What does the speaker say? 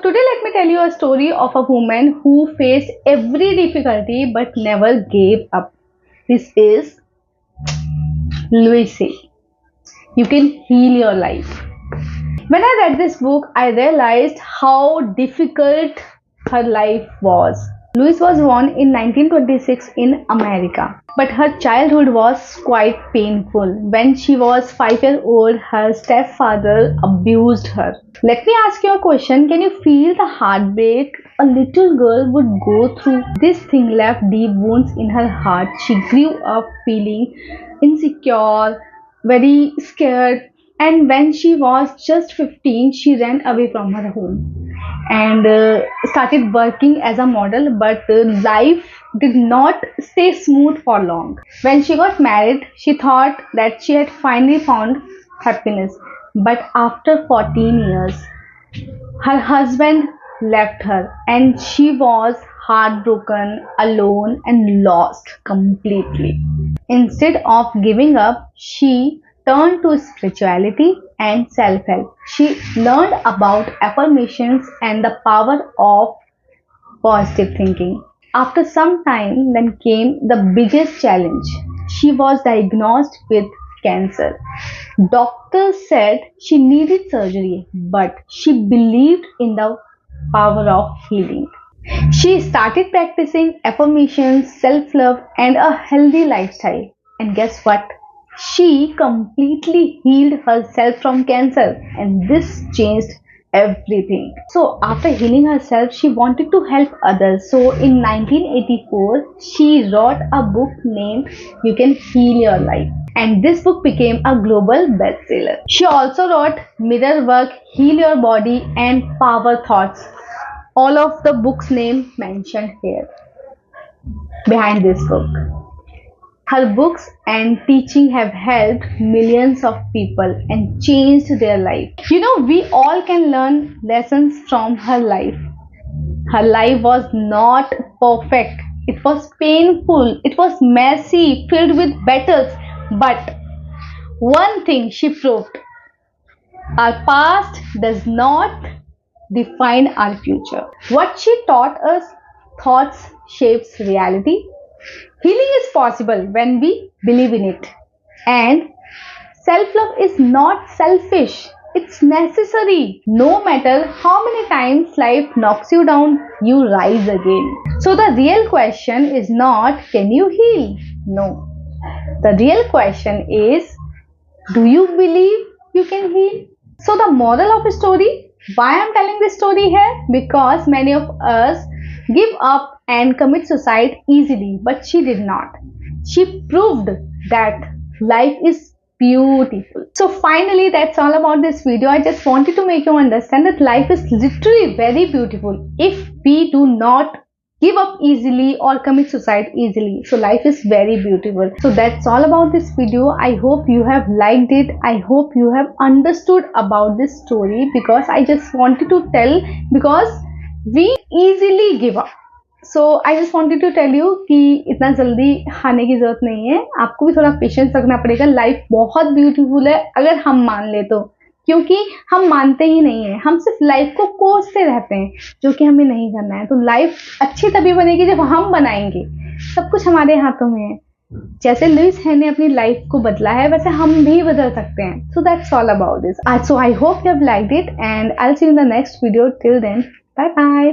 today let me tell you a story of a woman who faced every difficulty but never gave up. This is Louise. You can heal your life. When I read this book, I realized how difficult her life was. Louise was born in 1926 in America, but her childhood was quite painful. When she was 5 years old, her stepfather abused her. Let me ask you a question. Can you feel the heartbreak a little girl would go through? This thing left deep wounds in her heart. She grew up feeling insecure, very scared, and when she was just 15, she ran away from her home and started working as a model, but life did not stay smooth for long. When she got married, she thought that she had finally found happiness, but after 14 years, her husband left her and she was heartbroken, alone, and lost completely. Instead of giving up, she turned to spirituality and self-help. She learned about affirmations and the power of positive thinking. After some time, then came the biggest challenge. She was diagnosed with cancer. Doctors said she needed surgery, but she believed in the power of healing. She started practicing affirmations, self-love, and a healthy lifestyle. And guess what? She completely healed herself from cancer, and this changed everything. So after healing herself, she wanted to help others. So in 1984, she wrote a book named You Can Heal Your Life, and this book became a global bestseller. She also wrote Mirror Work, Heal Your Body, and Power Thoughts. All of the books' name mentioned here behind this book. Her books and teaching have helped millions of people and changed their life. We all can learn lessons from her life. Her life was not perfect. It was painful. It was messy, filled with battles. But one thing she proved: our past does not define our future. What she taught us: thoughts shapes reality. Healing is possible when we believe in it. And self-love is not selfish. It's necessary. No matter how many times life knocks you down, you rise again. So the real question is not, can you heal? No. The real question is, do you believe you can heal? So the moral of the story, why I'm telling this story here? Because many of us give up and commit suicide easily, but she did not. She proved that life is beautiful. So finally, that's all about this video. I just wanted to make you understand that life is literally very beautiful if we do not give up easily or commit suicide easily. So life is very beautiful. So that's all about this video. I hope you have liked it. I hope you have understood about this story, because I just wanted to tell, because we easily give up. So I just wanted to tell you कि इतना जल्दी हारने की जरूरत नहीं है, आपको भी थोड़ा पेशेंस रखना पड़ेगा. लाइफ बहुत ब्यूटीफुल है अगर हम मान ले तो, क्योंकि हम मानते ही नहीं है, हम सिर्फ लाइफ को कोसते रहते हैं, जो कि हमें नहीं करना है. तो लाइफ अच्छी तभी बनेगी जब हम बनाएंगे. सब कुछ हमारे हाथों में है. जैसे लुइस ने अपनी लाइफ को बदला है, वैसे हम भी बदल सकते हैं. So that's all about this. So I hope you have liked it and I will see you in the next video. Till then, bye bye.